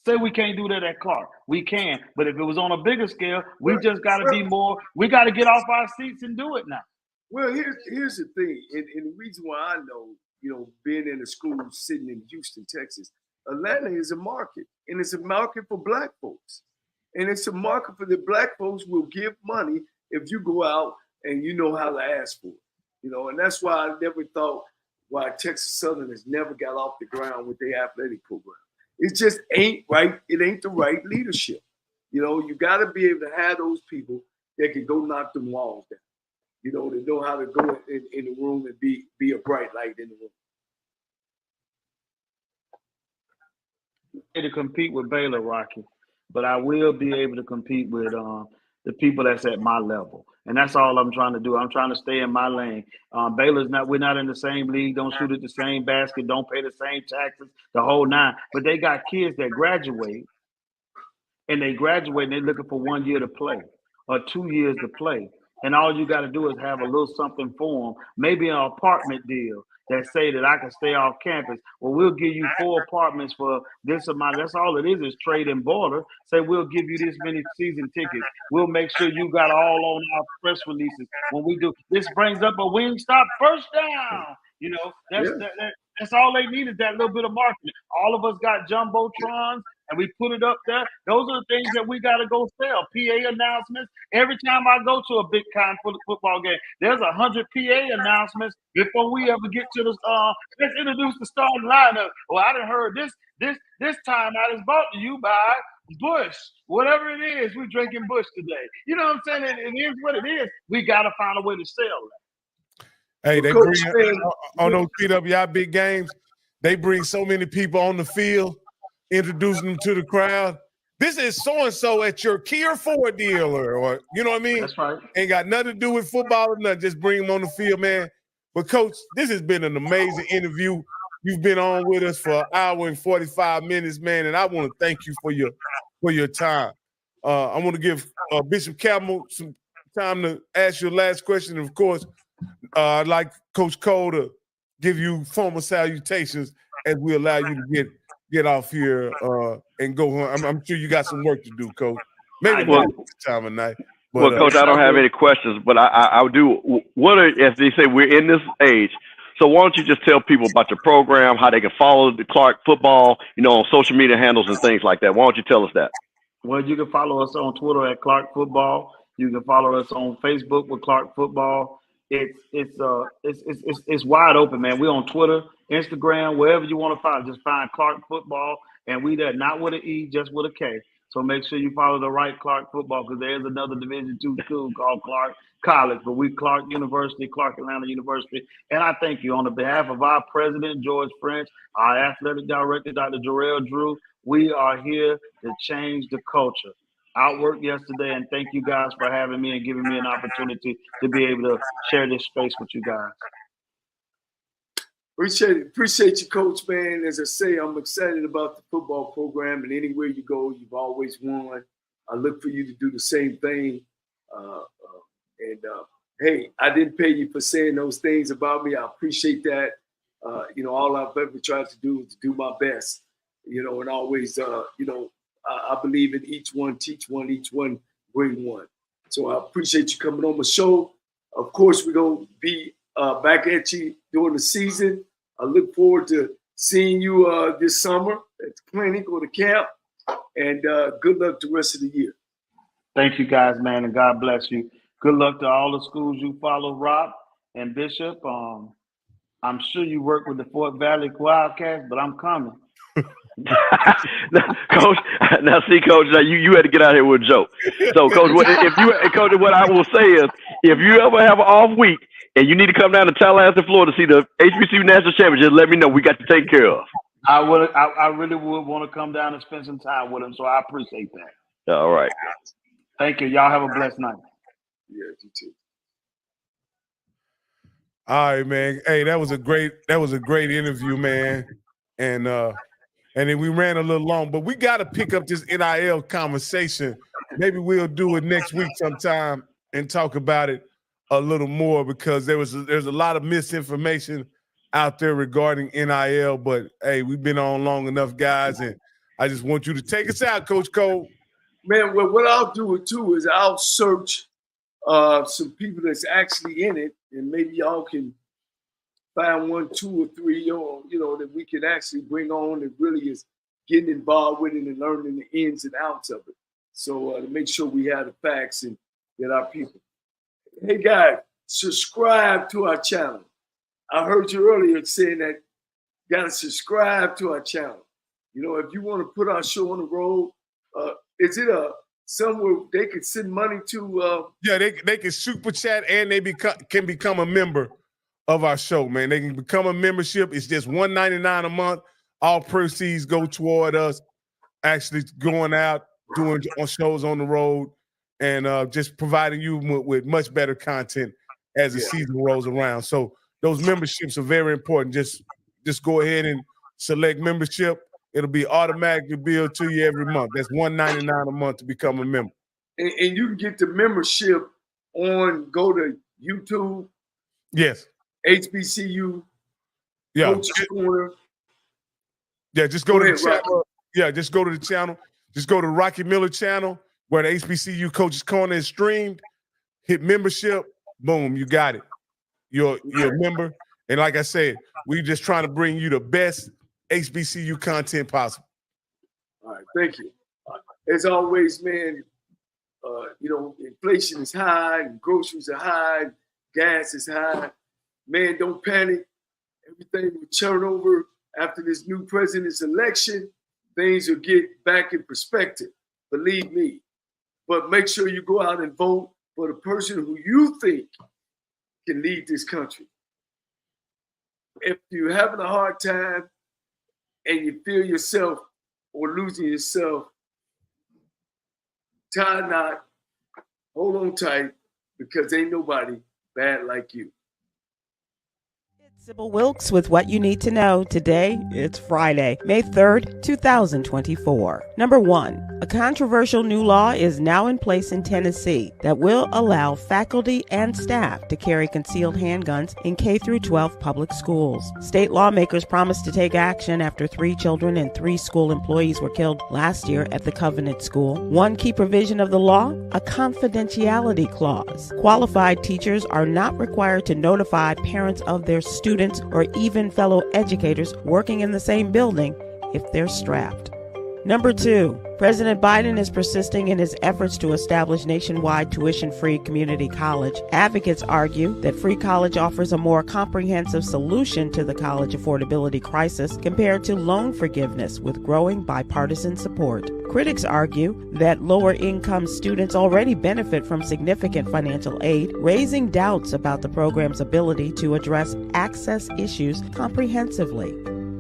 Say we can't do that at Clark. We can. But if it was on a bigger scale, we just got to be more, we got to get off our seats and do it now. Well, here's the thing, and the reason why I know, you know, being in a school sitting in Houston, Texas, Atlanta is a market, and it's a market for black folks, and it's a market for the black folks will give money if you go out and you know how to ask for it, you know, and that's why I never thought why Texas Southern has never got off the ground with their athletic program. It just ain't right. It ain't the right leadership. You know, you got to be able to have those people that can go knock them walls down. You know, to know how to go in the room and be a bright light in the room. To compete with Baylor, Rocky, but I will be able to compete with the people that's at my level, and that's all I'm trying to do. I'm trying to stay in my lane. Baylor's not. We're not in the same league. Don't shoot at the same basket. Don't pay the same taxes. The whole nine. But they got kids that graduate, and they graduate and they're looking for 1 year to play or 2 years to play. And all you got to do is have a little something for them, maybe an apartment deal that say that I can stay off campus. Well, we'll give you 4 apartments for this amount. That's all it is trade and barter. Say we'll give you this many season tickets. We'll make sure you got all on our press releases when we do. This brings up a Wingstop first down. You know, that's all they need is that little bit of marketing. All of us got jumbotrons and we put it up there. Those are the things that we got to go sell. PA announcements. Every time I go to a big time football game, there's 100 PA announcements before we ever get to the let's introduce the starting lineup. Well, I done heard this time out is brought to you by Bush. Whatever it is, we're drinking Bush today. You know what I'm saying? It is what it is. We got to find a way to sell that. Hey, they bring on those PWI big games, they bring so many people on the field, introducing them to the crowd. This is so-and-so at your Kia Ford dealer, or you know what I mean? That's right. Ain't got nothing to do with football or nothing. Just bring them on the field, man. But, Coach, this has been an amazing interview. You've been on with us for an hour and 45 minutes, man, and I want to thank you for your time. I want to give Bishop Campbell some time to ask your last question. And, of course, I'd like Coach Cole to give you formal salutations as we allow you to get off here and go home. I'm sure you got some work to do, Coach. Maybe not time of night. But, Coach, I don't have any questions, but I do. As they say, we're in this age. So why don't you just tell people about your program, how they can follow the Clark football, on social media handles and things like that. Why don't you tell us that? Well, you can follow us on Twitter at Clark Football. You can follow us on Facebook with Clark Football. It's wide open, man. We're on Twitter, Instagram, wherever you want to find. Just find Clark Football, and we there not with an E, just with a K. So make sure you follow the right Clark Football, because there's another Division II school called Clark College, but we Clark University, Clark Atlanta University. And I thank you on the behalf of our president, George French, our athletic director, Dr. Jarrell Drew. We are here to change the culture. Outworked yesterday, and thank you guys for having me and giving me an opportunity to be able to share this space with you guys. Appreciate you, Coach, man. As I say, I'm excited about the football program, and anywhere you go, you've always won. I look for you to do the same thing. Hey, I didn't pay you for saying those things about me. I appreciate that. All I've ever tried to do is to do my best, and always, I believe in each one, teach one, each one, bring one. So I appreciate you coming on my show. Of course, we're going to be back at you during the season. I look forward to seeing you this summer at the clinic or the camp. And good luck the rest of the year. Thank you, guys, man, and God bless you. Good luck to all the schools you follow, Rob and Bishop. I'm sure you work with the Fort Valley Wildcats, but I'm coming. Coach, now you had to get out here with a joke. So, Coach, what I will say is, if you ever have an off week and you need to come down to Tallahassee, Florida to see the HBCU National Championship, let me know. We got to take care of. I really would want to come down and spend some time with them, so I appreciate that. All right. Thank you. Y'all have a blessed night. Yeah, you too. All right, man. Hey, that was a great interview, man. And then we ran a little long, but we got to pick up this NIL conversation. Maybe we'll do it next week sometime and talk about it a little more, because there's a lot of misinformation out there regarding NIL. But hey, we've been on long enough, guys, and I just want you to take us out, Coach Cole. Man, well, what I'll do too is I'll search some people that's actually in it, and maybe y'all can find 1, 2, or 3, that we can actually bring on that really is getting involved with it and learning the ins and outs of it. So to make sure we have the facts and get our people. Hey, guys, subscribe to our channel. I heard you earlier saying that you got to subscribe to our channel. If you want to put our show on the road, is it somewhere they can send money to? Yeah, they can super chat, and they can become a member of our show, man. They can become a membership. It's just $1.99 a month. All proceeds go toward us actually going out, doing shows on the road, and just providing you with much better content as the season rolls around. So those memberships are very important. Just go ahead and select membership. It'll be automatically billed to you every month. That's $1.99 a month to become a member. And you can get the membership go to YouTube. Yes. HBCU Coaches Corner. Yeah, just go to the channel. Yeah, just go to the channel. Just go to Rocky Miller channel where the HBCU Coaches Corner is streamed. Hit membership. Boom, you got it. You're a member. And like I said, we just trying to bring you the best HBCU content possible. All right, thank you. As always, man, inflation is high, and groceries are high, and gas is high. Man, don't panic. Everything will turn over after this new president's election. Things will get back in perspective, believe me. But make sure you go out and vote for the person who you think can lead this country. If you're having a hard time and you feel yourself or losing yourself, tie a knot, hold on tight, because ain't nobody bad like you. Sybil Wilkes with what you need to know. Today, it's Friday, May 3rd, 2024. Number 1, a controversial new law is now in place in Tennessee that will allow faculty and staff to carry concealed handguns in K-12 public schools. State lawmakers promised to take action after 3 children and 3 school employees were killed last year at the Covenant School. One key provision of the law, a confidentiality clause. Qualified teachers are not required to notify parents of their students or even fellow educators working in the same building if they're strapped. Number 2, President Biden is persisting in his efforts to establish nationwide tuition-free community college. Advocates argue that free college offers a more comprehensive solution to the college affordability crisis compared to loan forgiveness with growing bipartisan support. Critics argue that lower-income students already benefit from significant financial aid, raising doubts about the program's ability to address access issues comprehensively.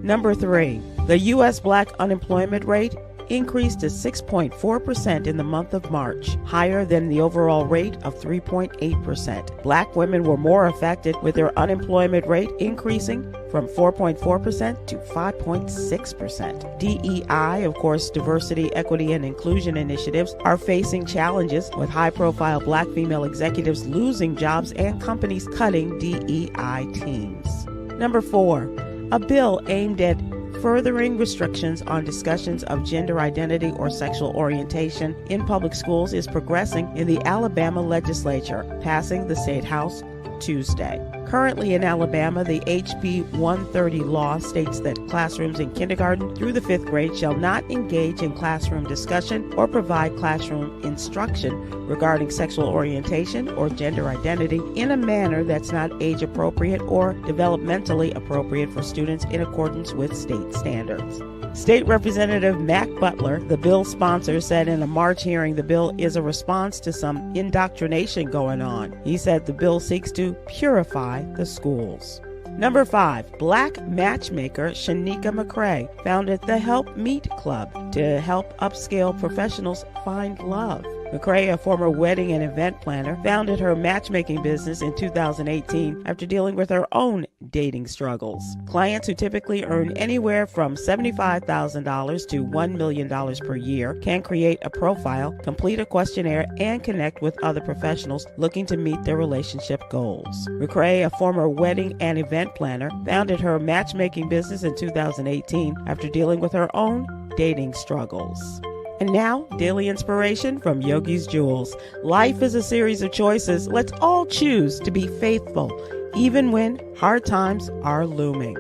Number 3, the U.S. black unemployment rate increased to 6.4% in the month of March, higher than the overall rate of 3.8%. Black women were more affected, with their unemployment rate increasing from 4.4% to 5.6%. DEI, of course, diversity, equity, and inclusion initiatives, are facing challenges, with high-profile black female executives losing jobs and companies cutting DEI teams. Number 4, a bill aimed at furthering restrictions on discussions of gender identity or sexual orientation in public schools is progressing in the Alabama legislature, passing the State House Tuesday. Currently in Alabama, the HB 130 law states that classrooms in kindergarten through the 5th grade shall not engage in classroom discussion or provide classroom instruction regarding sexual orientation or gender identity in a manner that's not age appropriate or developmentally appropriate for students in accordance with state standards. State Representative Mac Butler, the bill's sponsor, said in a March hearing the bill is a response to some indoctrination going on. He said the bill seeks to purify the schools. Number 5, black matchmaker Shanika McCrae founded the Help Meet Club to help upscale professionals find love. McCrae, a former wedding and event planner, founded her matchmaking business in 2018 after dealing with her own dating struggles. Clients who typically earn anywhere from $75,000 to $1 million per year can create a profile, complete a questionnaire, and connect with other professionals looking to meet their relationship goals. McCrae, a former wedding and event planner, founded her matchmaking business in 2018 after dealing with her own dating struggles. And now, daily inspiration from Yogi's Jewels. Life is a series of choices. Let's all choose to be faithful, even when hard times are looming.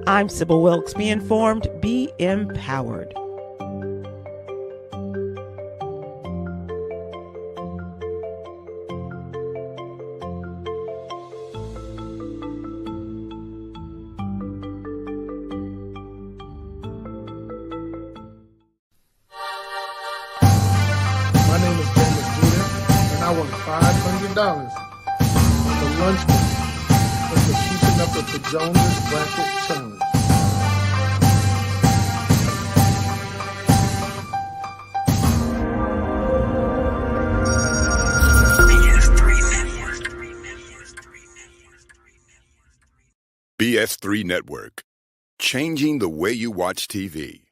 I'm Sybil Wilkes. Be informed, be empowered. I won $500 on the lunch money for keeping up with the Jonas Bracket Challenge. BS3 Network, changing the way you watch TV.